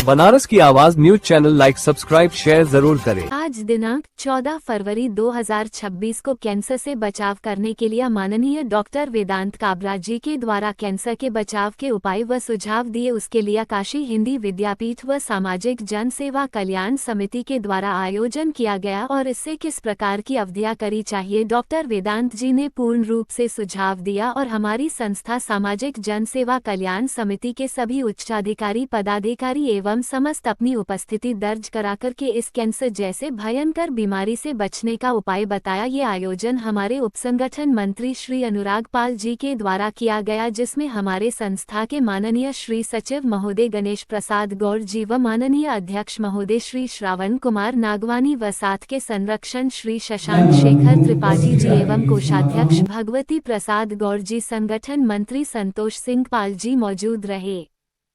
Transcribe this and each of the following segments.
बनारस की आवाज news channel like subscribe share जरूर करें। आज दिनांक 14 फरवरी 2026 को कैंसर से बचाव करने के लिए माननीय डॉक्टर वेदांत काबरा जी के द्वारा कैंसर के बचाव के उपाय व सुझाव दिए। उसके लिए काशी हिंदी विद्यापीठ व सामाजिक जन सेवा कल्याण समिति के द्वारा आयोजन किया गया और इससे किस प्रकार की अवधियां करी चाहिए, डॉक्टर वेदांत जी ने पूर्ण रूप से सुझाव दिया और हमारी संस्था सामाजिक जन सेवा कल्याण समिति के सभी उच्चाधिकारी पदाधिकारी एवं समस्त अपनी उपस्थिति दर्ज कराकर के इस कैंसर जैसे भयंकर बीमारी से बचने का उपाय बताया। ये आयोजन हमारे उपसंगठन मंत्री श्री अनुराग पाल जी के द्वारा किया गया, जिसमें हमारे संस्था के माननीय श्री सचिव महोदय गणेश प्रसाद गौड़ जी व माननीय अध्यक्ष महोदय श्री श्रावण कुमार नागवानी व साथ के संरक्षण श्री शशांक शेखर त्रिपाठी जी एवं कोषाध्यक्ष भगवती प्रसाद गौड़ जी, संगठन मंत्री संतोष सिंह पाल जी मौजूद रहे।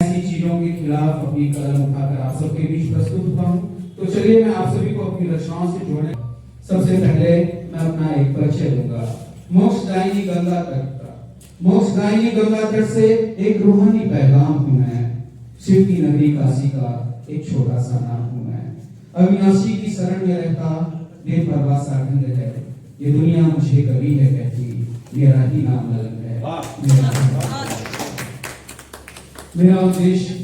ऐसी चीजों के खिलाफ अपनी कलम उठाकर आप सबके बीच प्रस्तुत हुआ हूँ। तो चलिए मैं आप सभी को अपनी रचनाओं से जोड़ने सबसे पहले मैं अपना एक परिचय दूंगा। मोक्षदायिनी गंगा तट का, मोक्षदायिनी गंगा तट से एक रूहानी पैगाम हूँ मैं। शिव की नगरी काशी का एक छोटा सा नाम हूँ मैं। अविनाशी की शरण में रहता बेपरवाह सा ढंग है। ये दुनिया मुझे कभी है कहती, मेरा ही नाम अलग है। मेरा उद्देश्य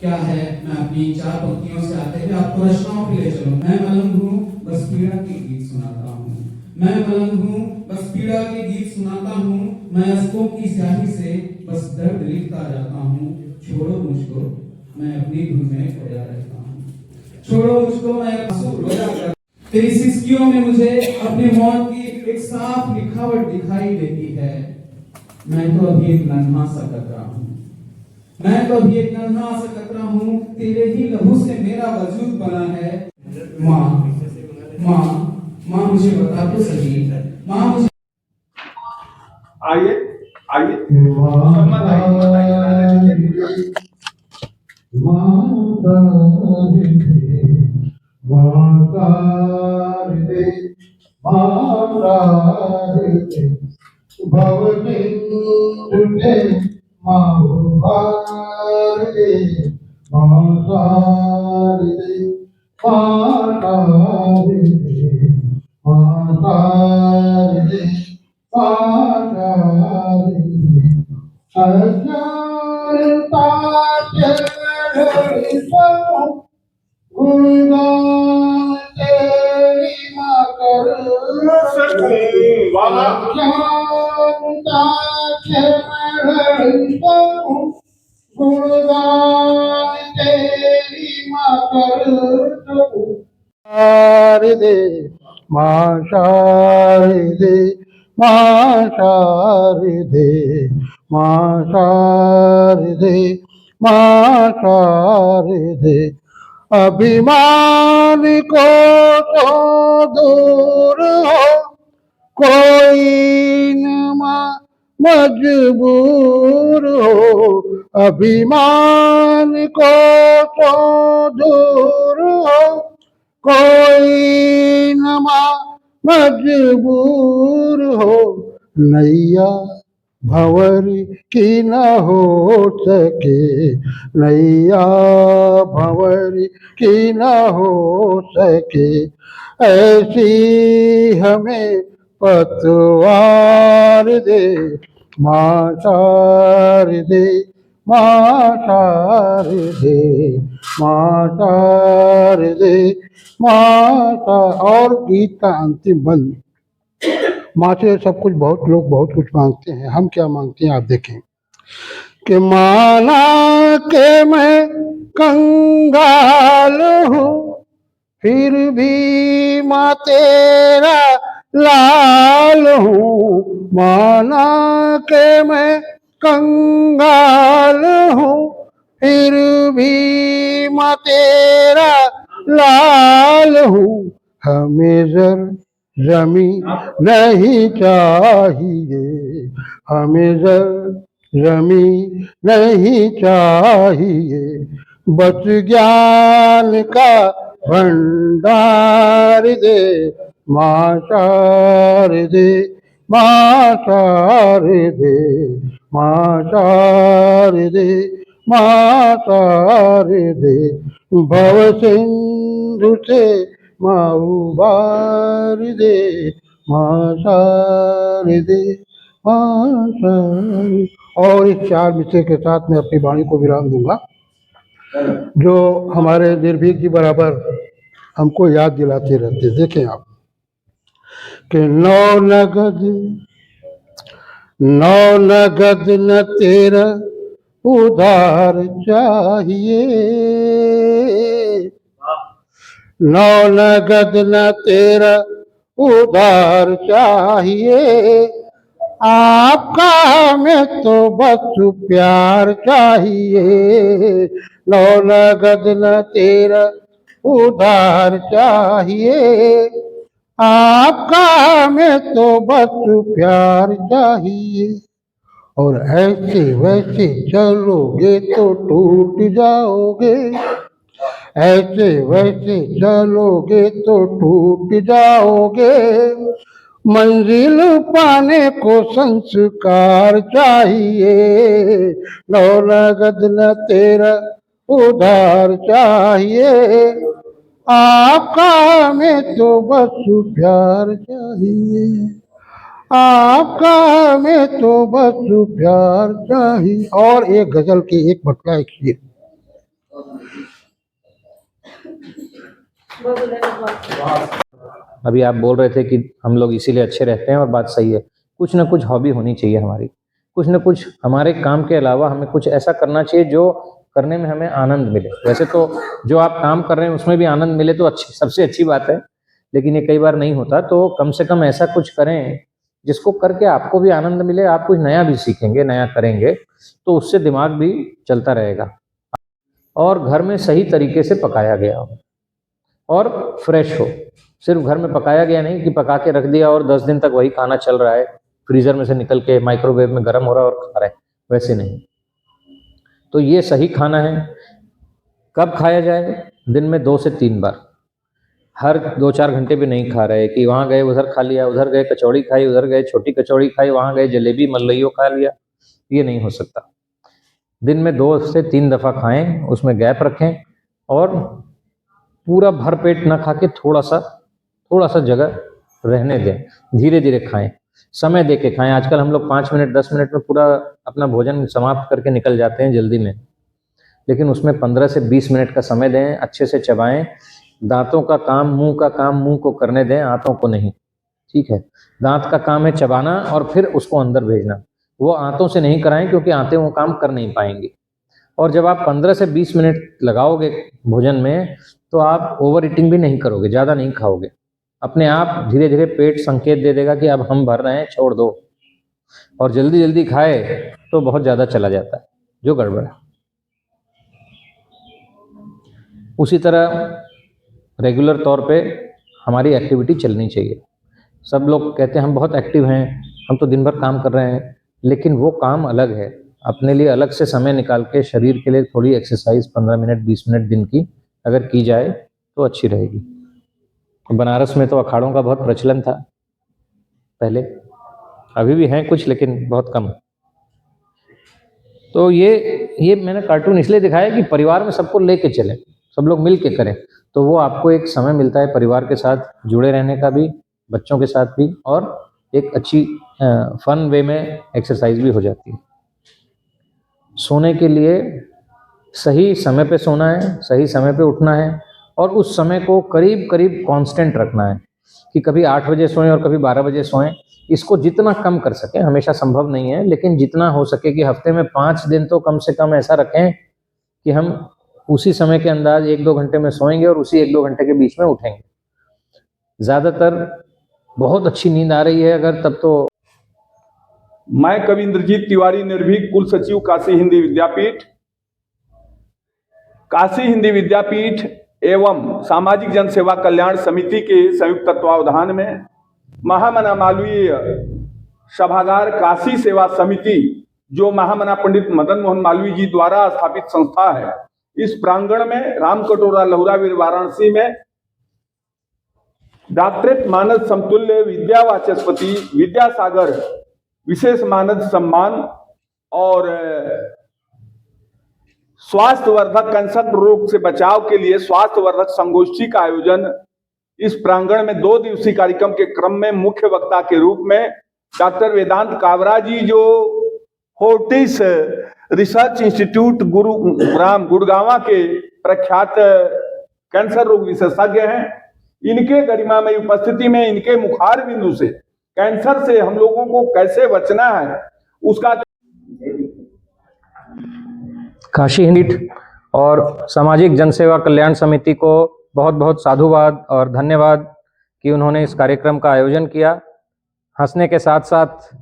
क्या है, मैं अपनी चार पंक्तियों से आते हुए आपको रचनाओं के लिए चलूं। मैं मलंग हूँ, बस पीड़ा के गीत सुनाता हूँ। मैं मलंग हूँ, बस पीड़ा के गीत सुनाता हूँ। मैं अश्कों की स्याही से बस दर्द लिखता जाता हूँ। छोड़ो मुझको, मैं अपनी धुन में खोया रहता हूँ। छोड़ो मुझको, मैं आंसू रोया करता। तेरी सिसकियों में मुझे अपनी मौत की एक साफ लिखावट दिखाई देती है। मैं तो अभी एक नन्हा सा कतरा हूँ। मैं तो अभी एक नन्हा सा कतरा हूँ। तेरे ही लहू से मेरा वजूद बना है। माँ माँ माँ मुझे बता तो सही, माँ मुझे। आइए आइए शारदे माँ शारदे माँ शारदे माँ शारदे माँ शारदे अभिमान को तो दूर हो, कोई न माँ मजबूर हो। अभिमान को तो दूर हो, कोई न माँ मजबूर हो। नैया भंवर की न हो सके, नैया भंवर की न हो सके। ऐसी हमें पतवार दे माँ शारदे माँ शारदे माँ शारदे माँ। और गीत का अंतिम बंद। माँ से सब कुछ लोग बहुत कुछ मांगते हैं। हम क्या मांगते हैं आप देखें कि माना के मैं कंगाल हूँ, फिर भी माँ तेरा लाल हूँ। माना के मैं कंगाल हूँ, फिर भी माँ तेरा लाल हूँ। हमें जमी नहीं चाहिए, हमें जमी नहीं चाहिए। बस ज्ञान का भंडार दे माँ शारदे माँ शारदे माँ शारदे माता हृदय भव सिंधु से माँ उबार दे, माता हृदय माता। और इस चार विषय के साथ मैं अपनी वाणी को विराम दूंगा, जो हमारे निर्भीक जी बराबर हमको याद दिलाते रहते। देखें आप कि नौ नगद न तेरा उधार चाहिए, नौ नगद न तेरा उधार चाहिए, आपका हमें तो बस प्यार चाहिए। नौ नगद न तेरा उधार चाहिए, आपका हमें तो बस प्यार चाहिए। और ऐसे वैसे चलोगे तो टूट जाओगे, ऐसे वैसे चलोगे तो टूट जाओगे। मंजिल पाने को संस्कार चाहिए, नौ नगद न तेरा उधार चाहिए, आपका हमें तो बस प्यार चाहिए, आपका हमें तो बस प्यार चाहिए। और एक गजल की एक बटला एक शेर। अभी आप बोल रहे थे कि हम लोग इसीलिए अच्छे रहते हैं, और बात सही है। कुछ ना कुछ हॉबी होनी चाहिए हमारी, कुछ ना कुछ हमारे काम के अलावा हमें कुछ ऐसा करना चाहिए जो करने में हमें आनंद मिले। वैसे तो जो आप काम कर रहे हैं उसमें भी आनंद मिले तो अच्छी, सबसे अच्छी बात है, लेकिन ये कई बार नहीं होता। तो कम से कम ऐसा कुछ करें जिसको करके आपको भी आनंद मिले, आप कुछ नया भी सीखेंगे, नया करेंगे तो उससे दिमाग भी चलता रहेगा। और घर में सही तरीके से पकाया गया हो और फ्रेश हो। सिर्फ घर में पकाया गया नहीं कि पका के रख दिया और 10 दिन तक वही खाना चल रहा है, फ्रीजर में से निकल के माइक्रोवेव में गर्म हो रहा है और खा रहे हैं, वैसे नहीं। तो ये सही खाना है। कब खाया जाए? दिन में 2 से 3 बार। हर 2-4 घंटे भी नहीं खा रहे कि वहाँ गए उधर खा लिया, उधर गए कचौड़ी खाई, उधर गए छोटी कचौड़ी खाई, वहाँ गए जलेबी मल्लइयो खा लिया, ये नहीं हो सकता। दिन में 2 से 3 दफ़ा खाएं, उसमें गैप रखें और पूरा भर पेट ना खा के थोड़ा सा जगह रहने दें, धीरे धीरे खाएं, समय दे के खाएं। आजकल हम लोग 5 मिनट 10 मिनट में पूरा अपना भोजन समाप्त करके निकल जाते हैं जल्दी में, लेकिन उसमें 15 से 20 मिनट का समय दें, अच्छे से चबाएं। दांतों का काम मुंह का काम मुंह को करने दें, आंतों को नहीं, ठीक है। दांत का काम है चबाना और फिर उसको अंदर भेजना, वो आंतों से नहीं कराएं क्योंकि आंतें वो काम कर नहीं पाएंगी। और जब आप 15 से 20 मिनट लगाओगे भोजन में तो आप ओवर ईटिंग भी नहीं करोगे, ज़्यादा नहीं खाओगे, अपने आप धीरे धीरे पेट संकेत दे देगा कि अब हम भर रहे हैं, छोड़ दो। और जल्दी जल्दी खाए तो बहुत ज़्यादा चला जाता है, जो गड़बड़ है। उसी तरह रेगुलर तौर पे हमारी एक्टिविटी चलनी चाहिए। सब लोग कहते हैं हम बहुत एक्टिव हैं, हम तो दिन भर काम कर रहे हैं, लेकिन वो काम अलग है। अपने लिए अलग से समय निकाल के शरीर के लिए थोड़ी एक्सरसाइज 15 मिनट 20 मिनट दिन की अगर की जाए तो अच्छी रहेगी। बनारस में तो अखाड़ों का बहुत प्रचलन था पहले, अभी भी हैं कुछ लेकिन बहुत कम। तो ये मैंने कार्टून इसलिए दिखाया कि परिवार में सबको लेके चलें, सब लोग मिल के करें, तो वो आपको एक समय मिलता है परिवार के साथ जुड़े रहने का भी, बच्चों के साथ भी, और एक अच्छी फन वे में एक्सरसाइज भी हो जाती है। सोने के लिए सही समय पे सोना है, सही समय पे उठना है, और उस समय को करीब करीब कांस्टेंट रखना है कि कभी 8 बजे सोएं और कभी 12 बजे सोएं। इसको जितना कम कर सकें, हमेशा संभव नहीं है, लेकिन जितना हो सके कि हफ्ते में 5 दिन तो कम से कम ऐसा रखें कि हम उसी समय के अंदाज 1-2 घंटे में सोएंगे और उसी 1-2 घंटे के बीच में उठेंगे। ज़्यादातर बहुत अच्छी नींद आ रही है अगर, तब तो। मैं कवि इंद्रजीत तिवारी, निर्भीक कुल सचिव काशी हिंदी विद्यापीठ, काशी हिंदी विद्यापीठ एवं सामाजिक जन सेवा कल्याण समिति के संयुक्त तत्वावधान में महामना मालवीय सभागार काशी सेवा समिति, जो महामना पंडित मदन मोहन मालवीय जी द्वारा स्थापित संस्था है, इस प्रांगण में रामकटोरा लहुरावीर वाराणसी में डॉक्टरेट मानद समतुल्य विद्यावाचस्पति विद्यासागर विशेष मानद सम्मान और स्वास्थ्यवर्धक कैंसर रोग से बचाव के लिए स्वास्थ्यवर्धक संगोष्ठी का आयोजन इस प्रांगण में 2 दिवसीय कार्यक्रम के क्रम में मुख्य वक्ता के रूप में डॉक्टर वेदांत काबरा जी, जो फोर्टिस रिसर्च इंस्टीट्यूट गुड़गांव के प्रख्यात कैंसर रोग विशेषज्ञ हैं, इनके गरिमामय उपस्थिति में इनके मुखार बिंदु से कैंसर से हम लोगों को कैसे बचना है उसका काशी हिंदी और सामाजिक जनसेवा कल्याण समिति को बहुत बहुत साधुवाद और धन्यवाद कि उन्होंने इस कार्यक्रम का आयोजन किया। हंसने के साथ साथ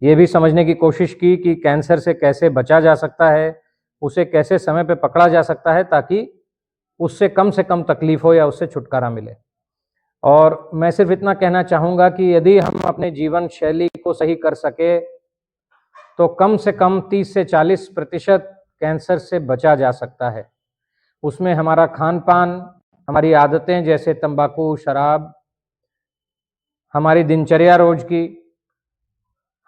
ये भी समझने की कोशिश की कि कैंसर से कैसे बचा जा सकता है, उसे कैसे समय पे पकड़ा जा सकता है ताकि उससे कम से कम तकलीफ हो या उससे छुटकारा मिले। और मैं सिर्फ इतना कहना चाहूँगा कि यदि हम अपने जीवन शैली को सही कर सके तो कम से कम 30 से 40% कैंसर से बचा जा सकता है। उसमें हमारा खान पान, हमारी आदतें जैसे तंबाकू, शराब, हमारी दिनचर्या रोज की,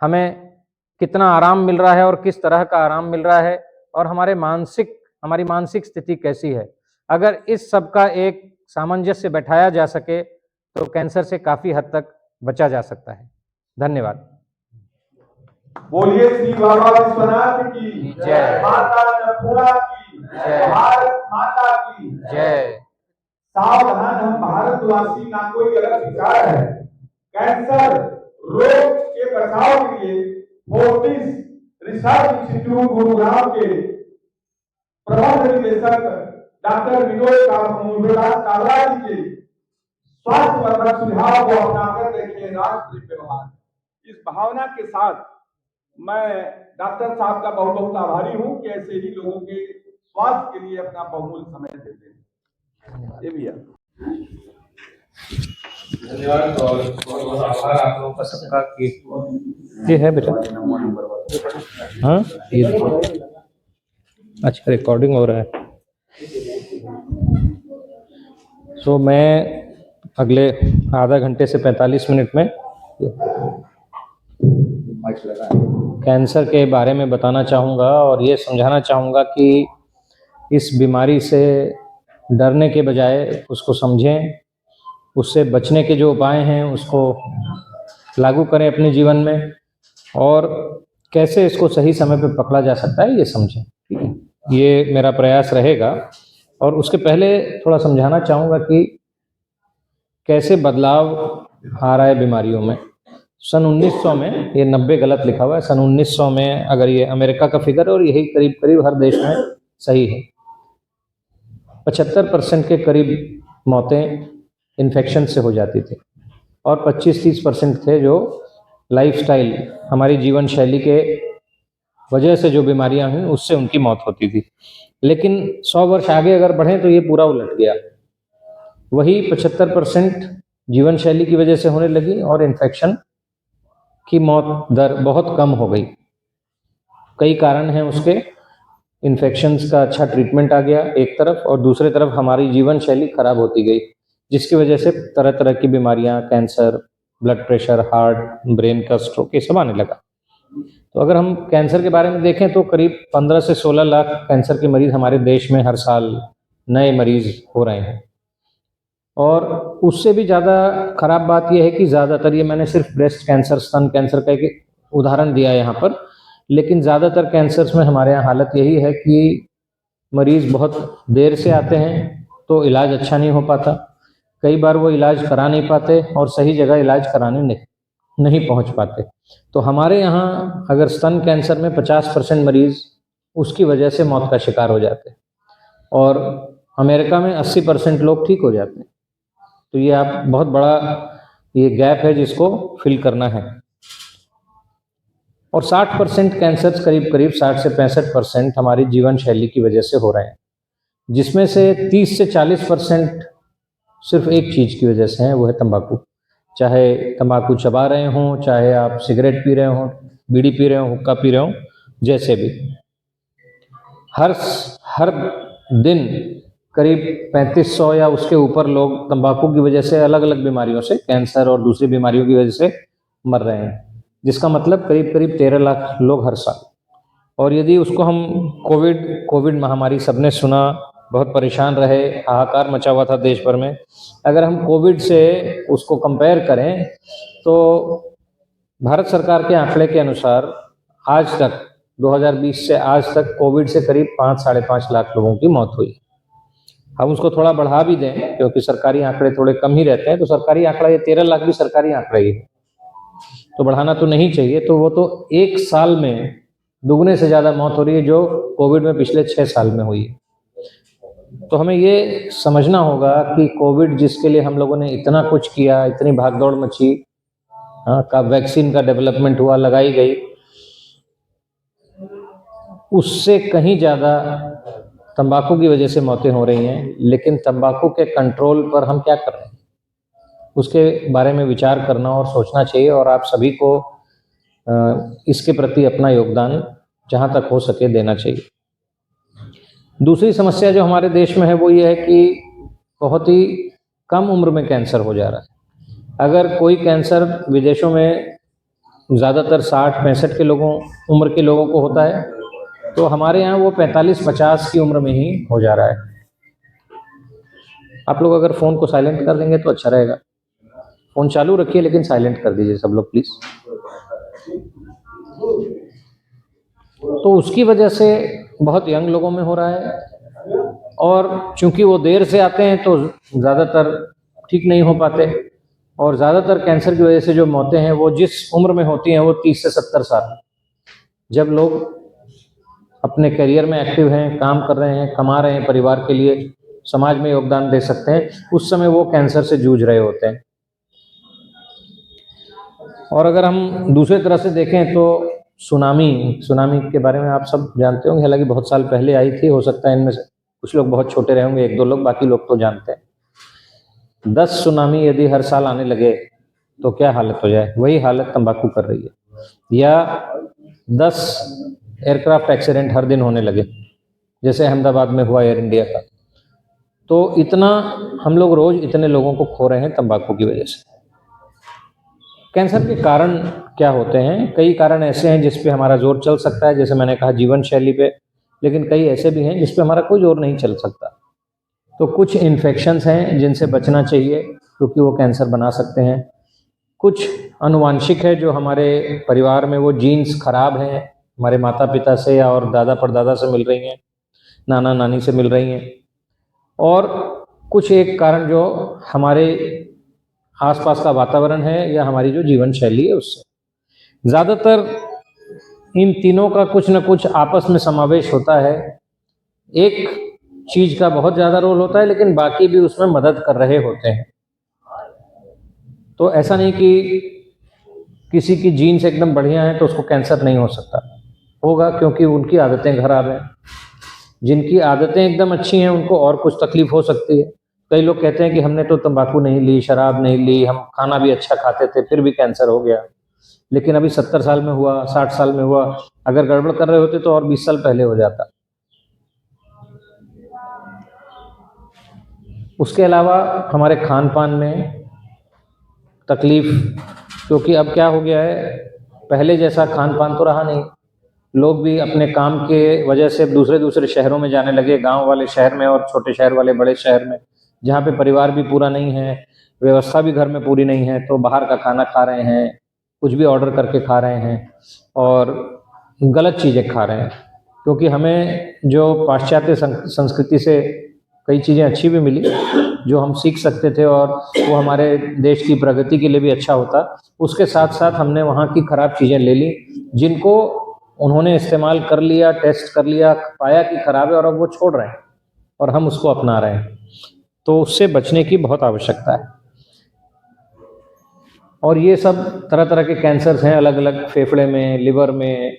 हमें कितना आराम मिल रहा है और किस तरह का आराम मिल रहा है, और हमारी मानसिक स्थिति कैसी है। अगर इस सब का एक सामंजस्य बैठाया जा सके तो कैंसर से काफी हद तक बचा जा सकता है। धन्यवाद। बोलिए श्री बाबा विश्वनाथ की जय, माता अन्नपूर्णा की जय, भारत माता की जय। सावधान, हम भारतवासी ना कोई गलत विचार है। कैंसर रोग के बचाव के लिए फोर्टिस रिसर्च इंस्टीट्यूट गुड़गांव के प्रबंध निदेशक डॉक्टर वेदांत काबरा जी के स्वास्थ्यवर्धक सुझाव को अपनाकर देखिए राष्ट्र व्यवहार। इस भावना के साथ मैं डॉक्टर साहब का बहुत बहुत आभारी हूं कि ऐसे ही लोगों के स्वास्थ्य के लिए अपना बहुमूल्य समय देते हैं। ये भी है। धन्यवाद और बहुत बहुत आभार आप लोगों का सबका कि ये है बेटा। हाँ, ये देखो, अच्छा रिकॉर्डिंग हो रहा है। सो मैं अगले आधा घंटे से 45 मिनट में कैंसर के बारे में बताना चाहूँगा और ये समझाना चाहूँगा कि इस बीमारी से डरने के बजाय उसको समझें, उससे बचने के जो उपाय हैं उसको लागू करें अपने जीवन में, और कैसे इसको सही समय पे पकड़ा जा सकता है ये समझें। ठीक है, ये मेरा प्रयास रहेगा। और उसके पहले थोड़ा समझाना चाहूँगा कि कैसे बदलाव आ रहा है बीमारियों में। सन 1900 में, ये 90 गलत लिखा हुआ है, सन 1900 में अगर ये अमेरिका का फिगर है और यही करीब करीब हर देश में सही है, 75% के करीब मौतें इन्फेक्शन से हो जाती थी और 25-30% थे जो लाइफस्टाइल, हमारी जीवन शैली के वजह से जो बीमारियां हुई उससे उनकी मौत होती थी। लेकिन 100 वर्ष आगे अगर बढ़ें तो ये पूरा उलट गया। वही 75% जीवन शैली की वजह से होने लगी और इन्फेक्शन की मौत दर बहुत कम हो गई। कई कारण हैं उसके। इन्फेक्शंस का अच्छा ट्रीटमेंट आ गया एक तरफ, और दूसरी तरफ हमारी जीवन शैली खराब होती गई, जिसकी वजह से तरह तरह की बीमारियां, cancer, blood pressure, heart, brain का स्ट्रोक, ये सब आने लगा। तो अगर हम कैंसर के बारे में देखें तो करीब 15 से 16 लाख कैंसर के मरीज हमारे देश में हर साल नए मरीज हो रहे हैं। और उससे भी ज़्यादा खराब बात यह है कि ज़्यादातर, ये मैंने सिर्फ ब्रेस्ट कैंसर, स्तन कैंसर का एक उदाहरण दिया है यहाँ पर, लेकिन ज़्यादातर कैंसर्स में हमारे यहाँ हालत यही है कि मरीज़ बहुत देर से आते हैं तो इलाज अच्छा नहीं हो पाता। कई बार वो इलाज करा नहीं पाते और सही जगह इलाज कराने नहीं पहुँच पाते। तो हमारे यहाँ अगर स्तन कैंसर में 50% मरीज़ उसकी वजह से मौत का शिकार हो जाते हैं और अमेरिका में 80% लोग ठीक हो जाते हैं। तो ये आप बहुत बड़ा ये गैप है जिसको फिल करना है। और 60% कैंसर, करीब करीब 60 से 65% हमारी जीवन शैली की वजह से हो रहे हैं, जिसमें से 30 से 40% सिर्फ एक चीज़ की वजह से हैं, वो है तंबाकू। चाहे तंबाकू चबा रहे हों, चाहे आप सिगरेट पी रहे हों, बीड़ी पी रहे हों, हुक्का पी रहे हों, जैसे भी। हर दिन करीब 3500 या उसके ऊपर लोग तंबाकू की वजह से अलग अलग बीमारियों से, कैंसर और दूसरी बीमारियों की वजह से मर रहे हैं, जिसका मतलब करीब करीब 13 लाख लोग हर साल। और यदि उसको हम कोविड महामारी सबने सुना, बहुत परेशान रहे, हाहाकार मचा हुआ था देश भर में। अगर हम कोविड से उसको कंपेयर करें तो भारत सरकार के आंकड़े के अनुसार आज तक 2020 से आज तक कोविड से करीब 5-5.5 लाख लोगों की मौत हुई। हम उसको थोड़ा बढ़ा भी दें क्योंकि सरकारी आंकड़े थोड़े कम ही रहते हैं, तो सरकारी आंकड़ा ये 13 लाख भी सरकारी आंकड़ा ही है, तो बढ़ाना तो नहीं चाहिए। तो वो तो एक साल में दुगने से ज़्यादा मौत हो रही है जो कोविड में पिछले 6 साल में हुई है। तो हमें ये समझना होगा कि कोविड जिसके लिए हम लोगों ने इतना कुछ किया, इतनी भागदौड़ मची, का वैक्सीन का डेवलपमेंट हुआ, लगाई गई, उससे कहीं ज़्यादा तंबाकू की वजह से मौतें हो रही हैं। लेकिन तंबाकू के कंट्रोल पर हम क्या कर रहे हैं, उसके बारे में विचार करना और सोचना चाहिए, और आप सभी को इसके प्रति अपना योगदान जहाँ तक हो सके देना चाहिए। दूसरी समस्या जो हमारे देश में है वो ये है कि बहुत ही कम उम्र में कैंसर हो जा रहा है। अगर कोई कैंसर विदेशों में ज़्यादातर 60-65 के उम्र के लोगों को होता है, तो हमारे यहाँ वो 45-50 की उम्र में ही हो जा रहा है। आप लोग अगर फ़ोन को साइलेंट कर देंगे तो अच्छा रहेगा। फ़ोन चालू रखिए लेकिन साइलेंट कर दीजिए सब लोग प्लीज़। तो उसकी वजह से बहुत यंग लोगों में हो रहा है, और चूंकि वो देर से आते हैं तो ज़्यादातर ठीक नहीं हो पाते, और ज़्यादातर कैंसर की वजह से जो मौतें हैं वो जिस उम्र में होती हैं वो 30 से 70 साल, जब लोग अपने करियर में एक्टिव हैं, काम कर रहे हैं, कमा रहे हैं, परिवार के लिए समाज में योगदान दे सकते हैं, उस समय वो कैंसर से जूझ रहे होते हैं। और अगर हम दूसरे तरह से देखें तो सुनामी के बारे में आप सब जानते होंगे, हालांकि बहुत साल पहले आई थी, हो सकता है इनमें से कुछ लोग बहुत छोटे रहे होंगे, 1-2 लोग, बाकी लोग तो जानते हैं। 10 सुनामी यदि हर साल आने लगे तो क्या हालत हो जाए, वही हालत तंबाकू कर रही है। या 10 एयरक्राफ्ट एक्सीडेंट हर दिन होने लगे, जैसे अहमदाबाद में हुआ एयर इंडिया का, तो इतना हम लोग रोज इतने लोगों को खो रहे हैं तंबाकू की वजह से। कैंसर के कारण क्या होते हैं? कई कारण ऐसे हैं जिस पे हमारा जोर चल सकता है, जैसे मैंने कहा जीवन शैली पे, लेकिन कई ऐसे भी हैं जिस पे हमारा कोई जोर नहीं चल सकता। तो कुछ इन्फेक्शंस हैं जिनसे बचना चाहिए क्योंकि वो कैंसर बना सकते हैं। कुछ अनुवांशिक है जो हमारे परिवार में वो जीन्स खराब हैं, हमारे माता पिता से या और दादा परदादा से मिल रही हैं, नाना नानी से मिल रही हैं। और कुछ एक कारण जो हमारे आसपास का वातावरण है या हमारी जो जीवन शैली है उससे। ज़्यादातर इन तीनों का कुछ न कुछ आपस में समावेश होता है। एक चीज़ का बहुत ज़्यादा रोल होता है लेकिन बाकी भी उसमें मदद कर रहे होते हैं। तो ऐसा नहीं कि किसी की जीन्स एकदम बढ़िया है तो उसको कैंसर नहीं हो सकता, होगा, क्योंकि उनकी आदतें खराब हैं। जिनकी आदतें एकदम अच्छी हैं उनको और कुछ तकलीफ हो सकती है। कई लोग कहते हैं कि हमने तो तंबाकू नहीं ली, शराब नहीं ली, हम खाना भी अच्छा खाते थे, फिर भी कैंसर हो गया। लेकिन अभी 70 साल में हुआ, 60 साल में हुआ, अगर गड़बड़ कर रहे होते तो और 20 साल पहले हो जाता। उसके अलावा हमारे खान पान में तकलीफ, क्योंकि अब क्या हो गया है, पहले जैसा खान पान तो रहा नहीं। लोग भी अपने काम के वजह से दूसरे शहरों में जाने लगे, गांव वाले शहर में और छोटे शहर वाले बड़े शहर में, जहाँ पे परिवार भी पूरा नहीं है, व्यवस्था भी घर में पूरी नहीं है, तो बाहर का खाना खा रहे हैं, कुछ भी ऑर्डर करके खा रहे हैं और गलत चीज़ें खा रहे हैं। क्योंकि हमें जो पाश्चात्य संस्कृति से कई चीज़ें अच्छी भी मिली जो हम सीख सकते थे और वो हमारे देश की प्रगति के लिए भी अच्छा होता, उसके साथ साथ हमने वहाँ की खराब चीज़ें ले ली जिनको उन्होंने इस्तेमाल कर लिया, टेस्ट कर लिया, पाया कि खराब है और अब वो छोड़ रहे हैं और हम उसको अपना रहे हैं। तो उससे बचने की बहुत आवश्यकता है। और ये सब तरह तरह के कैंसर्स हैं, अलग अलग, फेफड़े में, लिवर में,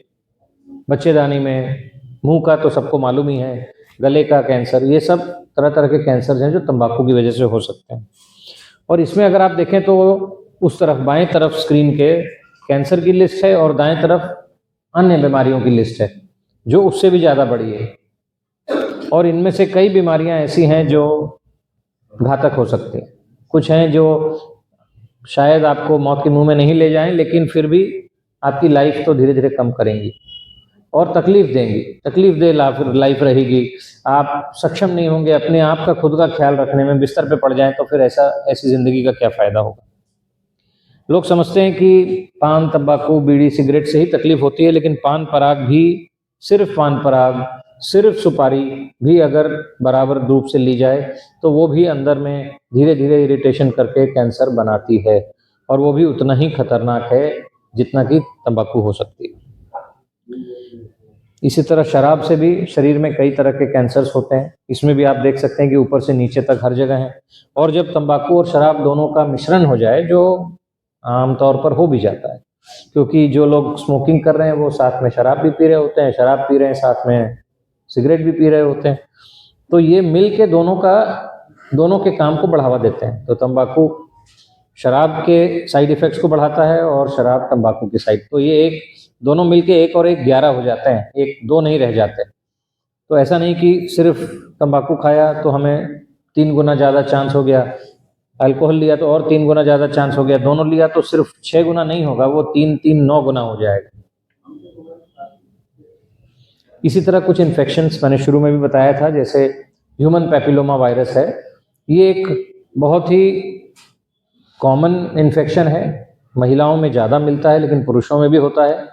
बच्चेदानी में, मुंह का तो सबको मालूम ही है, गले का कैंसर, ये सब तरह तरह के कैंसर हैं जो तंबाकू की वजह से हो सकते हैं। और इसमें अगर आप देखें तो उस तरफ बाएं तरफ स्क्रीन के कैंसर की लिस्ट है और दाएं तरफ अन्य बीमारियों की लिस्ट है जो उससे भी ज़्यादा बड़ी है। और इनमें से कई बीमारियां ऐसी हैं जो घातक हो सकती हैं, कुछ हैं जो शायद आपको मौत के मुंह में नहीं ले जाएं लेकिन फिर भी आपकी लाइफ तो धीरे धीरे कम करेंगी। और तकलीफ देंगी, तकलीफ दे लाइफ रहेगी, आप सक्षम नहीं होंगे अपने आप का खुद का ख्याल रखने में, बिस्तर पे पड़ जाएं तो फिर ऐसी जिंदगी का क्या फायदा होगा। लोग समझते हैं कि पान, तंबाकू, बीड़ी, सिगरेट से ही तकलीफ होती है, लेकिन पान पराग भी, सिर्फ पान पराग, सिर्फ सुपारी भी अगर बराबर रूप से ली जाए तो वो भी अंदर में धीरे धीरे इरिटेशन करके कैंसर बनाती है, और वो भी उतना ही खतरनाक है जितना कि तंबाकू हो सकती है। इसी तरह शराब से भी शरीर में कई तरह के कैंसर्स होते हैं। इसमें भी आप देख सकते हैं कि ऊपर से नीचे तक हर जगह है। और जब तंबाकू और शराब दोनों का मिश्रण हो जाए, जो आमतौर पर हो भी जाता है, क्योंकि जो लोग स्मोकिंग कर रहे हैं वो साथ में शराब भी पी रहे होते हैं, शराब पी रहे हैं साथ में सिगरेट भी पी रहे होते हैं, तो ये मिल के दोनों के काम को बढ़ावा देते हैं। तो तंबाकू शराब के साइड इफेक्ट्स को बढ़ाता है और शराब तंबाकू की साइड, तो ये दोनों मिलके 1 और 1 11 हो जाते हैं, 1 2 नहीं रह जाते। तो ऐसा नहीं कि सिर्फ तंबाकू खाया तो हमें 3 गुना ज़्यादा चांस हो गया, अल्कोहल लिया तो और 3 गुना ज़्यादा चांस हो गया, दोनों लिया तो सिर्फ 6 गुना नहीं होगा, वो 3 9 गुना हो जाएगा। इसी तरह कुछ इन्फेक्शंस मैंने शुरू में भी बताया था, जैसे ह्यूमन पैपिलोमा वायरस है, ये एक बहुत ही कॉमन इन्फेक्शन है, महिलाओं में ज़्यादा मिलता है लेकिन पुरुषों में भी होता है।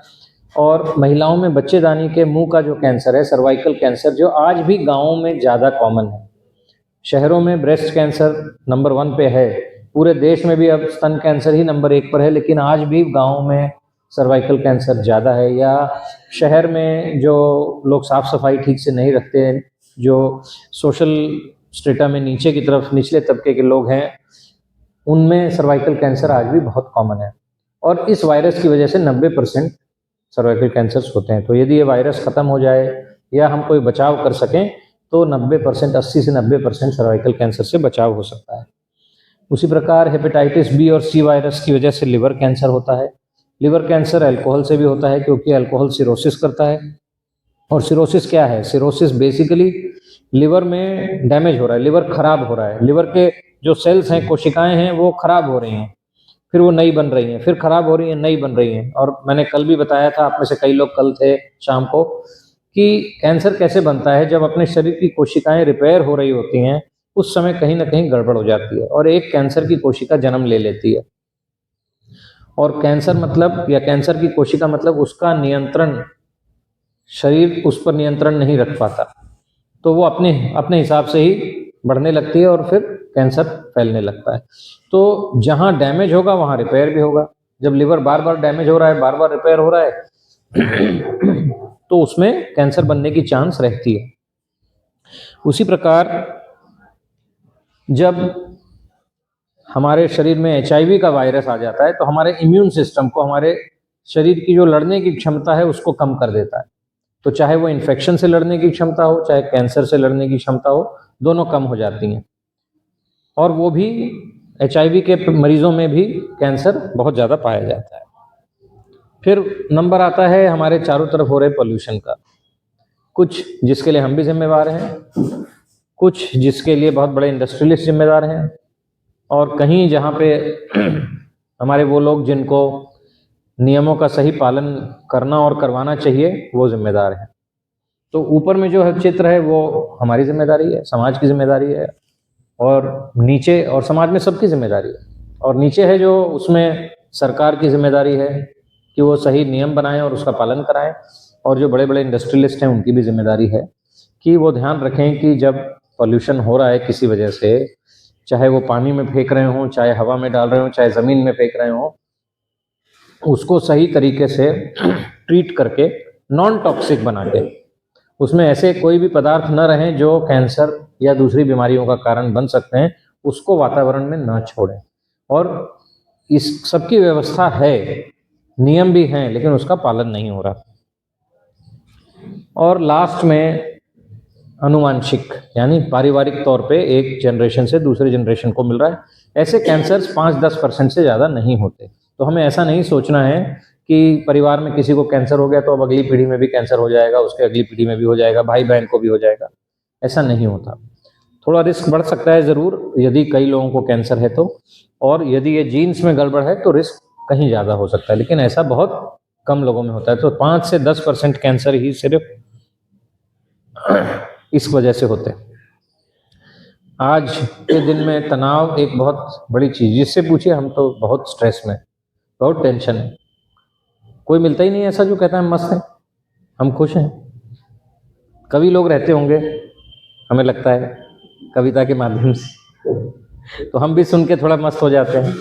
और महिलाओं में बच्चेदानी के मुंह का जो कैंसर है, सर्वाइकल कैंसर, जो आज भी गाँवों में ज़्यादा कॉमन है। शहरों में ब्रेस्ट कैंसर नंबर 1 पे है, पूरे देश में भी अब स्तन कैंसर ही नंबर 1 पर है, लेकिन आज भी गाँव में सर्वाइकल कैंसर ज़्यादा है। या शहर में जो लोग साफ़ सफाई ठीक से नहीं रखते हैं, जो सोशल स्टेटा में नीचे की तरफ निचले तबके के लोग हैं, उनमें सर्वाइकल कैंसर आज भी बहुत कॉमन है। और इस वायरस की वजह से 90% सर्वाइकल कैंसर्स होते हैं। तो यदि ये वायरस ख़त्म हो जाए या हम कोई बचाव कर सकें तो 90% 80 से 90% सर्वाइकल कैंसर से बचाव हो सकता है। उसी प्रकार हेपेटाइटिस बी और सी वायरस की वजह से लिवर कैंसर होता है। लिवर कैंसर अल्कोहल से भी होता है, क्योंकि अल्कोहल सिरोसिस करता है। और सिरोसिस क्या है? सिरोसिस बेसिकली लिवर में डैमेज हो रहा है, लिवर खराब हो रहा है, लिवर के जो सेल्स हैं, कोशिकाएं हैं, वो खराब हो रही हैं, फिर वो नई बन रही हैं, फिर खराब हो रही हैं, नई बन रही हैं। और मैंने कल भी बताया था, आप में से कई लोग कल थे शाम को, कि कैंसर कैसे बनता है। जब अपने शरीर की कोशिकाएं रिपेयर हो रही होती हैं, उस समय कहीं ना कहीं गड़बड़ हो जाती है और एक कैंसर की कोशिका जन्म ले लेती है। और कैंसर मतलब, या कैंसर की कोशिका मतलब, उसका नियंत्रण शरीर उस पर नियंत्रण नहीं रख पाता, तो वो अपने हिसाब से ही बढ़ने लगती है और फिर कैंसर फैलने लगता है। तो जहाँ डैमेज होगा वहाँ रिपेयर भी होगा। जब लिवर बार बार डैमेज हो रहा है, बार बार रिपेयर हो रहा है, तो उसमें कैंसर बनने की चांस रहती है। उसी प्रकार जब हमारे शरीर में HIV का वायरस आ जाता है तो हमारे इम्यून सिस्टम को, हमारे शरीर की जो लड़ने की क्षमता है उसको कम कर देता है। तो चाहे वो इन्फेक्शन से लड़ने की क्षमता हो, चाहे कैंसर से लड़ने की क्षमता हो, दोनों कम हो जाती हैं। और वो भी HIV के मरीजों में भी कैंसर बहुत ज़्यादा पाया जाता है। फिर नंबर आता है हमारे चारों तरफ हो रहे पोल्यूशन का, कुछ जिसके लिए हम भी जिम्मेवार हैं, कुछ जिसके लिए बहुत बड़े इंडस्ट्रियलिस्ट जिम्मेदार हैं, और कहीं जहाँ पे हमारे वो लोग जिनको नियमों का सही पालन करना और करवाना चाहिए वो जिम्मेदार हैं। तो ऊपर में जो चित्र है वो हमारी जिम्मेदारी है, समाज की जिम्मेदारी है, और नीचे, और समाज में सबकी जिम्मेदारी है। और नीचे है जो, उसमें सरकार की जिम्मेदारी है कि वो सही नियम बनाएं और उसका पालन कराएं। और जो बड़े बड़े इंडस्ट्रियलिस्ट हैं उनकी भी जिम्मेदारी है कि वो ध्यान रखें कि जब पॉल्यूशन हो रहा है किसी वजह से, चाहे वो पानी में फेंक रहे हों, चाहे हवा में डाल रहे हों, चाहे ज़मीन में फेंक रहे हों, उसको सही तरीके से ट्रीट करके, नॉन टॉक्सिक बना के, उसमें ऐसे कोई भी पदार्थ न रहें जो कैंसर या दूसरी बीमारियों का कारण बन सकते हैं, उसको वातावरण में ना छोड़ें। और इस सबकी व्यवस्था है, नियम भी हैं, लेकिन उसका पालन नहीं हो रहा। और लास्ट में अनुवांशिक, यानी पारिवारिक तौर पे एक जनरेशन से दूसरे जनरेशन को मिल रहा है। ऐसे कैंसर्स 5-10% से ज़्यादा नहीं होते। तो हमें ऐसा नहीं सोचना है कि परिवार में किसी को कैंसर हो गया तो अब अगली पीढ़ी में भी कैंसर हो जाएगा, उसके अगली पीढ़ी में भी हो जाएगा, भाई बहन को भी हो जाएगा। ऐसा नहीं होता। थोड़ा रिस्क बढ़ सकता है ज़रूर, यदि कई लोगों को कैंसर है तो, और यदि ये जीन्स में गड़बड़ है तो रिस्क कहीं ज़्यादा हो सकता है, लेकिन ऐसा बहुत कम लोगों में होता है। तो 5 से 10% कैंसर ही सिर्फ इस वजह से होते हैं। आज के दिन में तनाव एक बहुत बड़ी चीज, जिससे पूछिए हम तो बहुत स्ट्रेस में, बहुत टेंशन है। कोई मिलता ही नहीं ऐसा जो कहता है हम मस्त हैं, हम खुश हैं। कवि लोग रहते होंगे, हमें लगता है कविता के माध्यम से, तो हम भी सुन के थोड़ा मस्त हो जाते हैं।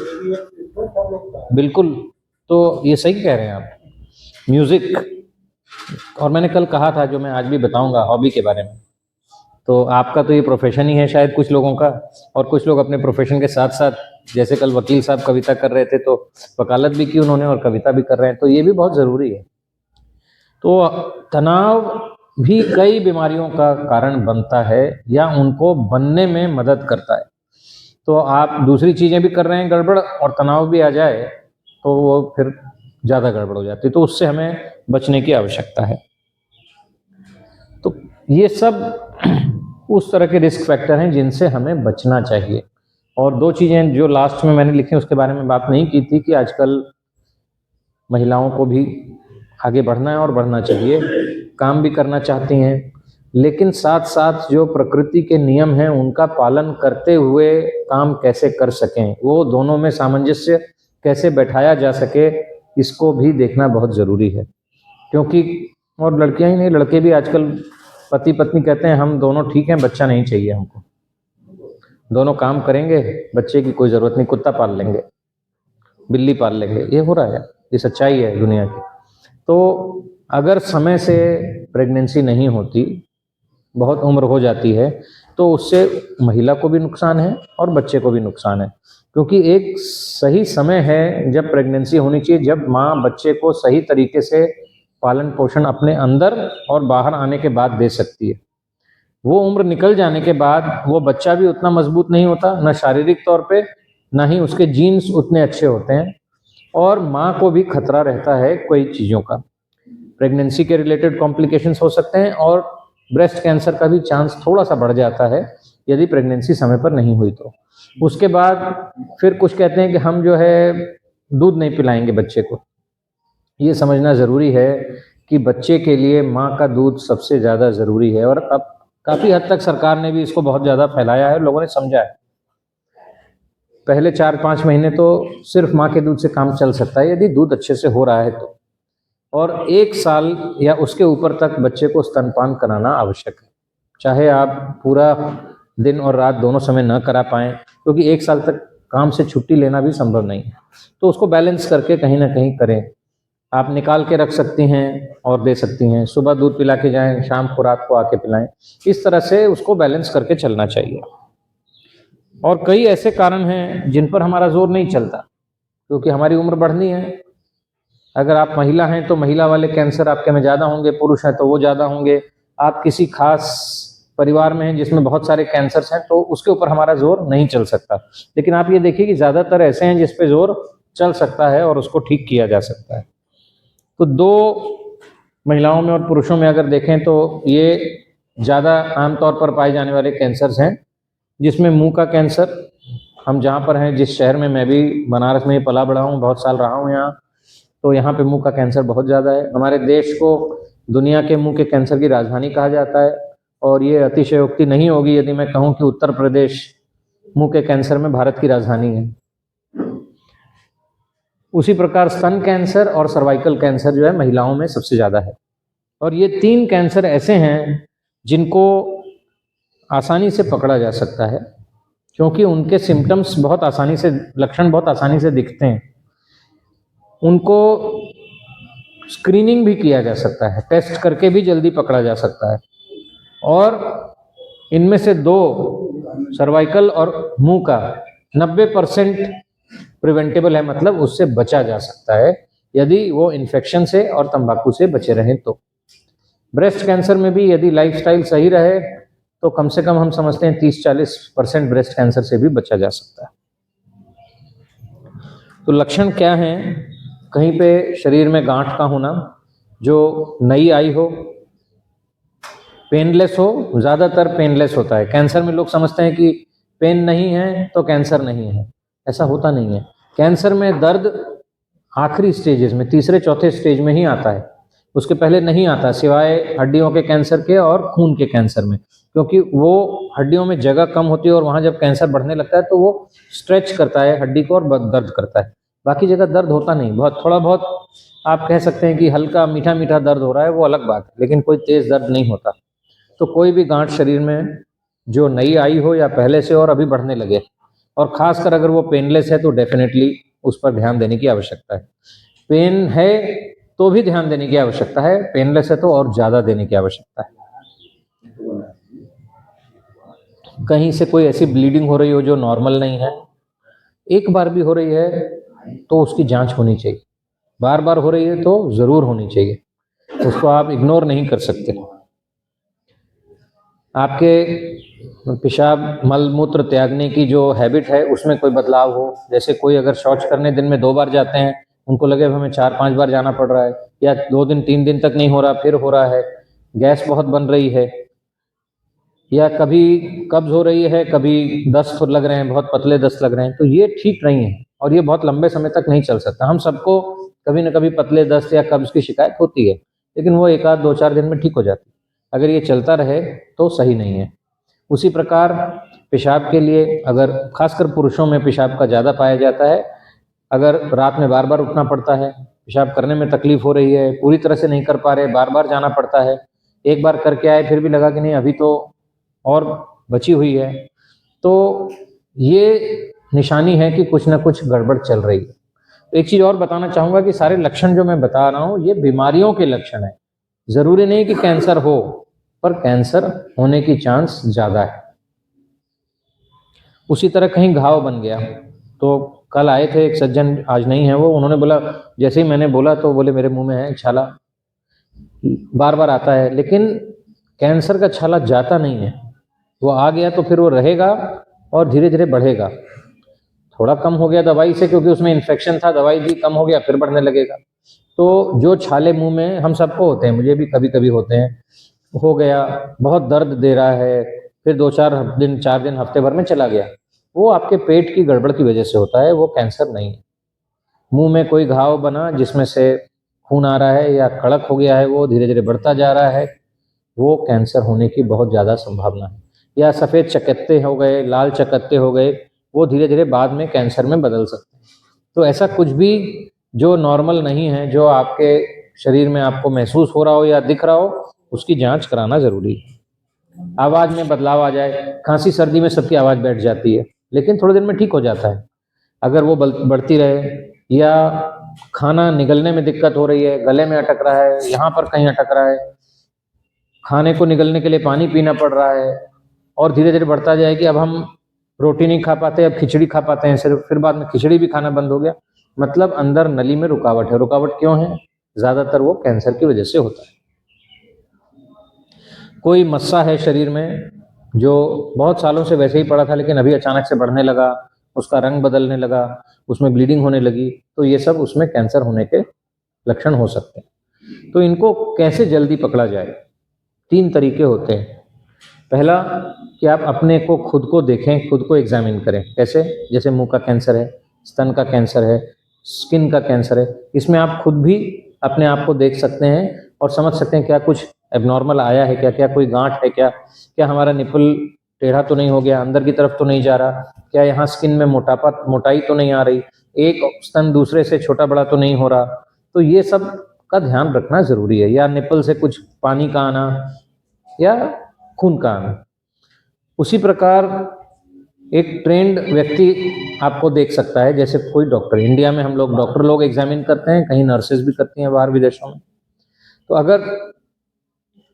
बिल्कुल, तो ये सही कह रहे हैं आप। म्यूजिक, और मैंने कल कहा था, जो मैं आज भी बताऊंगा हॉबी के बारे में। तो आपका तो ये प्रोफेशन ही है शायद कुछ लोगों का, और कुछ लोग अपने प्रोफेशन के साथ साथ, जैसे कल वकील साहब कविता कर रहे थे तो वकालत भी की उन्होंने और कविता भी कर रहे हैं, तो ये भी बहुत ज़रूरी है। तो तनाव भी कई बीमारियों का कारण बनता है या उनको बनने में मदद करता है। तो आप दूसरी चीज़ें भी कर रहे हैं गड़बड़ और तनाव भी आ जाए तो वो फिर ज़्यादा गड़बड़ हो जाती है, तो उससे हमें बचने की आवश्यकता है। तो ये सब उस तरह के रिस्क फैक्टर हैं जिनसे हमें बचना चाहिए। और दो चीज़ें जो लास्ट में मैंने लिखी उसके बारे में बात नहीं की थी, कि आजकल महिलाओं को भी आगे बढ़ना है और बढ़ना चाहिए, काम भी करना चाहती हैं, लेकिन साथ साथ जो प्रकृति के नियम हैं उनका पालन करते हुए काम कैसे कर सकें, वो दोनों में सामंजस्य कैसे बैठाया जा सके, इसको भी देखना बहुत ज़रूरी है। क्योंकि और लड़कियां ही नहीं, लड़के भी आजकल पति पत्नी कहते हैं हम दोनों ठीक हैं, बच्चा नहीं चाहिए हमको, दोनों काम करेंगे, बच्चे की कोई ज़रूरत नहीं, कुत्ता पाल लेंगे, बिल्ली पाल लेंगे। ये हो रहा है, ये सच्चाई है दुनिया की। तो अगर समय से प्रेगनेंसी नहीं होती, बहुत उम्र हो जाती है, तो उससे महिला को भी नुकसान है और बच्चे को भी नुकसान है। क्योंकि एक सही समय है जब प्रेगनेंसी होनी चाहिए, जब माँ बच्चे को सही तरीके से पालन पोषण अपने अंदर और बाहर आने के बाद दे सकती है। वो उम्र निकल जाने के बाद वो बच्चा भी उतना मजबूत नहीं होता, न शारीरिक तौर पे, ना ही उसके जीन्स उतने अच्छे होते हैं, और माँ को भी खतरा रहता है कई चीज़ों का। प्रेगनेंसी के रिलेटेड कॉम्प्लिकेशंस हो सकते हैं और ब्रेस्ट कैंसर का भी चांस थोड़ा सा बढ़ जाता है यदि प्रेगनेंसी समय पर नहीं हुई तो। उसके बाद फिर कुछ कहते हैं कि हम जो है दूध नहीं पिलाएंगे बच्चे को। ये समझना ज़रूरी है कि बच्चे के लिए माँ का दूध सबसे ज़्यादा ज़रूरी है, और अब काफ़ी हद तक सरकार ने भी इसको बहुत ज़्यादा फैलाया है, लोगों ने समझा है। पहले 4-5 महीने तो सिर्फ माँ के दूध से काम चल सकता है यदि दूध अच्छे से हो रहा है तो, और 1 साल या उसके ऊपर तक बच्चे को स्तनपान कराना आवश्यक है। चाहे आप पूरा दिन और रात दोनों समय न करा पाएँ, क्योंकि 1 साल तक काम से छुट्टी लेना भी संभव नहीं है, तो उसको बैलेंस करके कहीं ना कहीं करें। आप निकाल के रख सकती हैं और दे सकती हैं, सुबह दूध पिला के जाएं, शाम को रात को आके पिलाएं, इस तरह से उसको बैलेंस करके चलना चाहिए। और कई ऐसे कारण हैं जिन पर हमारा जोर नहीं चलता, क्योंकि हमारी उम्र बढ़नी है। अगर आप महिला हैं तो महिला वाले कैंसर आपके में ज़्यादा होंगे, पुरुष हैं तो वो ज़्यादा होंगे। आप किसी खास परिवार में हैं जिसमें बहुत सारे कैंसर्स हैं तो उसके ऊपर हमारा जोर नहीं चल सकता। लेकिन आप ये देखिए कि ज़्यादातर ऐसे हैं जिस पे जोर चल सकता है और उसको ठीक किया जा सकता है। तो 2 महिलाओं में और पुरुषों में अगर देखें तो ये ज़्यादा आमतौर पर पाए जाने वाले कैंसर्स हैं, जिसमें मुंह का कैंसर, हम जहाँ पर हैं, जिस शहर में मैं भी बनारस में ही पला बड़ा हूँ, बहुत साल रहा हूँ यहाँ, तो यहाँ पे मुंह का कैंसर बहुत ज़्यादा है। हमारे देश को दुनिया के मुंह के कैंसर की राजधानी कहा जाता है, और ये अतिशयोक्ति नहीं होगी यदि मैं कहूँ कि उत्तर प्रदेश मुंह के कैंसर में भारत की राजधानी है। उसी प्रकार स्तन कैंसर और सर्वाइकल कैंसर जो है महिलाओं में सबसे ज़्यादा है। और ये 3 कैंसर ऐसे हैं जिनको आसानी से पकड़ा जा सकता है, क्योंकि उनके सिम्टम्स बहुत आसानी से, लक्षण बहुत आसानी से दिखते हैं। उनको स्क्रीनिंग भी किया जा सकता है, टेस्ट करके भी जल्दी पकड़ा जा सकता है। और इनमें से 2 सर्वाइकल और मुंह का 90% प्रिवेंटेबल है, मतलब उससे बचा जा सकता है यदि वो इन्फेक्शन से और तंबाकू से बचे रहें तो। ब्रेस्ट कैंसर में भी यदि लाइफस्टाइल सही रहे तो कम से कम हम समझते हैं 30-40% ब्रेस्ट कैंसर से भी बचा जा सकता है। तो लक्षण क्या हैं? कहीं पे शरीर में गांठ का होना जो नई आई हो, पेनलेस हो, ज़्यादातर पेनलेस होता है। कैंसर में लोग समझते हैं कि पेन नहीं है तो कैंसर नहीं है, ऐसा होता नहीं है। कैंसर में दर्द आखिरी स्टेजेस में, तीसरे चौथे स्टेज में ही आता है, उसके पहले नहीं आता, सिवाय हड्डियों के कैंसर के और खून के कैंसर में, क्योंकि वो हड्डियों में जगह कम होती है और वहाँ जब कैंसर बढ़ने लगता है तो वो स्ट्रेच करता है हड्डी को और दर्द करता है। बाकी जगह दर्द होता नहीं, बहुत थोड़ा बहुत आप कह सकते हैं कि हल्का मीठा मीठा दर्द हो रहा है, वो अलग बात है, लेकिन कोई तेज दर्द नहीं होता। तो कोई भी गांठ शरीर में जो नई आई हो या पहले से और अभी बढ़ने लगे, और खासकर अगर वो पेनलेस है तो डेफिनेटली उस पर ध्यान देने की आवश्यकता है। पेन है तो भी ध्यान देने की आवश्यकता है, पेनलेस है तो और ज़्यादा देने की आवश्यकता है। कहीं से कोई ऐसी ब्लीडिंग हो रही हो जो नॉर्मल नहीं है, एक बार भी हो रही है तो उसकी जांच होनी चाहिए, बार बार हो रही है तो ज़रूर होनी चाहिए, उसको आप इग्नोर नहीं कर सकते। आपके पेशाब मल मूत्र त्यागने की जो हैबिट है उसमें कोई बदलाव हो, जैसे कोई अगर शौच करने दिन में 2 बार जाते हैं, उनको लगे हमें 4-5 बार जाना पड़ रहा है, या 2 दिन 3 दिन तक नहीं हो रहा फिर हो रहा है, गैस बहुत बन रही है, या कभी कब्ज हो रही है, कभी दस्त लग रहे हैं, बहुत पतले दस्त लग रहे हैं, तो ये ठीक नहीं है और ये बहुत लंबे समय तक नहीं चल सकता। हम सबको कभी न कभी पतले दस्त या कब्ज की शिकायत होती है, लेकिन वो 1 आध 2-4 दिन में ठीक हो जाती है। अगर ये चलता रहे तो सही नहीं है। उसी प्रकार पेशाब के लिए, अगर खासकर पुरुषों में पेशाब का ज़्यादा पाया जाता है, अगर रात में बार बार उठना पड़ता है, पेशाब करने में तकलीफ हो रही है, पूरी तरह से नहीं कर पा रहे, बार बार जाना पड़ता है, एक बार करके आए फिर भी लगा कि नहीं अभी तो और बची हुई है, तो ये निशानी है कि कुछ ना कुछ गड़बड़ चल रही है। तो एक चीज़ और बताना चाहूँगा कि सारे लक्षण जो मैं बता रहा हूँ ये बीमारियों के लक्षण है, ज़रूरी नहीं कि कैंसर हो, पर कैंसर होने की चांस ज़्यादा है। उसी तरह कहीं घाव बन गया, तो कल आए थे एक सज्जन, आज नहीं है वो, उन्होंने बोला, जैसे ही मैंने बोला तो बोले मेरे मुंह में है छाला, बार बार आता है, लेकिन कैंसर का छाला जाता नहीं है, वो आ गया तो फिर वो रहेगा और धीरे धीरे बढ़ेगा। थोड़ा कम हो गया दवाई से क्योंकि उसमें इन्फेक्शन था, दवाई दी, कम हो गया, फिर बढ़ने लगेगा। तो जो छाले मुंह में हम सबको होते हैं, मुझे भी कभी कभी होते हैं, हो गया, बहुत दर्द दे रहा है, फिर 2-4 दिन 4 दिन हफ्ते भर में चला गया, वो आपके पेट की गड़बड़ की वजह से होता है, वो कैंसर नहीं है। मुंह में कोई घाव बना जिसमें से खून आ रहा है या कड़क हो गया है, वो धीरे धीरे बढ़ता जा रहा है, वो कैंसर होने की बहुत ज़्यादा संभावना है। या सफ़ेद चकत्ते हो गए, लाल चकत्ते हो गए, वो धीरे धीरे बाद में कैंसर में बदल सकते हैं। तो ऐसा कुछ भी जो नॉर्मल नहीं है, जो आपके शरीर में आपको महसूस हो रहा हो या दिख रहा हो, उसकी जांच कराना ज़रूरी है। आवाज़ में बदलाव आ जाए, खांसी सर्दी में सबकी आवाज़ बैठ जाती है, लेकिन थोड़े दिन में ठीक हो जाता है। अगर वो बढ़ती रहे, या खाना निगलने में दिक्कत हो रही है, गले में अटक रहा है, यहाँ पर कहीं अटक रहा है, खाने को निगलने के लिए पानी पीना पड़ रहा है, और धीरे धीरे बढ़ता जाए कि अब हम रोटी नहीं खा पाते, अब खिचड़ी खा पाते हैं सिर्फ, फिर बाद में खिचड़ी भी खाना बंद हो गया, मतलब अंदर नली में रुकावट है। रुकावट क्यों है? ज़्यादातर वो कैंसर की वजह से होता है। कोई मस्सा है शरीर में जो बहुत सालों से वैसे ही पड़ा था, लेकिन अभी अचानक से बढ़ने लगा, उसका रंग बदलने लगा, उसमें ब्लीडिंग होने लगी, तो ये सब उसमें कैंसर होने के लक्षण हो सकते हैं। तो इनको कैसे जल्दी पकड़ा जाए? 3 तरीके होते हैं। पहला कि आप अपने को, खुद को देखें, खुद को एग्जामिन करें। कैसे? जैसे मुंह का कैंसर है, स्तन का कैंसर है, स्किन का कैंसर है, इसमें आप खुद भी अपने आप को देख सकते हैं और समझ सकते हैं क्या कुछ एबनॉर्मल आया है, क्या क्या कोई गांठ है, क्या हमारा निपल टेढ़ा तो नहीं हो गया, अंदर की तरफ तो नहीं जा रहा, क्या यहाँ स्किन में मोटाई तो नहीं आ रही, एक स्तन दूसरे से छोटा बड़ा तो नहीं हो रहा। तो ये सब का ध्यान रखना जरूरी है। या निपल से कुछ पानी का आना या खून का आना। उसी प्रकार एक ट्रेंड व्यक्ति आपको देख सकता है, जैसे कोई डॉक्टर, इंडिया में हम लोग डॉक्टर लोग एग्जामिन करते हैं, कहीं नर्सेज भी करती हैं बाहर विदेशों में। तो अगर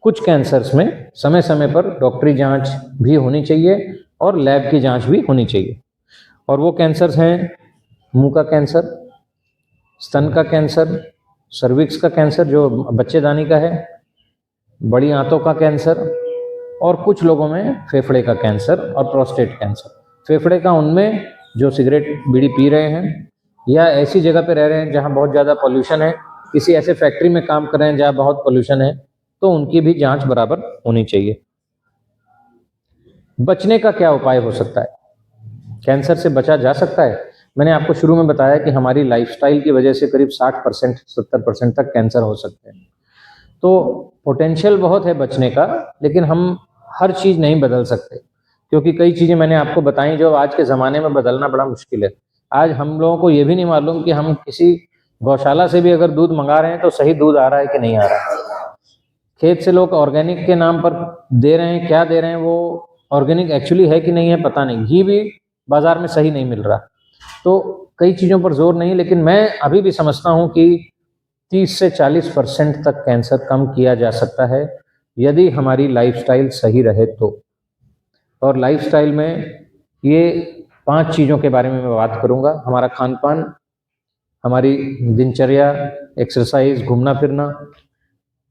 कुछ कैंसर्स में समय समय पर डॉक्टरी जांच भी होनी चाहिए और लैब की जांच भी होनी चाहिए। और वो कैंसर्स हैं मुंह का कैंसर, स्तन का कैंसर, सर्विक्स का कैंसर जो बच्चेदानी का है, बड़ी आंतों का कैंसर, और कुछ लोगों में फेफड़े का कैंसर और प्रोस्टेट कैंसर। फेफड़े का उनमें जो सिगरेट बीड़ी पी रहे हैं या ऐसी जगह पे रह रहे हैं जहाँ बहुत ज़्यादा पॉल्यूशन है, किसी ऐसे फैक्ट्री में काम कर रहे हैं जहाँ बहुत पॉल्यूशन है, तो उनकी भी जांच बराबर होनी चाहिए। बचने का क्या उपाय हो सकता है? कैंसर से बचा जा सकता है? मैंने आपको शुरू में बताया कि हमारी लाइफस्टाइल की वजह से करीब 60% 70% तक कैंसर हो सकते हैं। तो पोटेंशियल बहुत है बचने का, लेकिन हम हर चीज़ नहीं बदल सकते, क्योंकि कई चीज़ें मैंने आपको बताई जो आज के ज़माने में बदलना बड़ा मुश्किल है। आज हम लोगों को ये भी नहीं मालूम कि हम किसी गौशाला से भी अगर दूध मंगा रहे हैं तो सही दूध आ रहा है कि नहीं आ रहा है। खेत से लोग ऑर्गेनिक के नाम पर दे रहे हैं, क्या दे रहे हैं, वो ऑर्गेनिक एक्चुअली है कि नहीं है पता नहीं। घी भी बाजार में सही नहीं मिल रहा। तो कई चीज़ों पर जोर नहीं, लेकिन मैं अभी भी समझता हूँ कि 30 से 40% तक कैंसर कम किया जा सकता है यदि हमारी लाइफस्टाइल सही रहे तो। और लाइफस्टाइल में ये 5 चीज़ों के बारे में मैं बात करूँगा। हमारा खान पान, हमारी दिनचर्या, एक्सरसाइज, घूमना फिरना,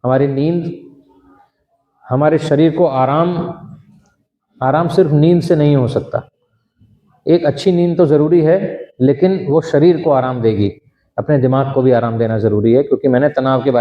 हमारी नींद, हमारे शरीर को आराम सिर्फ नींद से नहीं हो सकता। एक अच्छी नींद तो ज़रूरी है, लेकिन वो शरीर को आराम देगी, अपने दिमाग को भी आराम देना ज़रूरी है, क्योंकि मैंने तनाव के बारे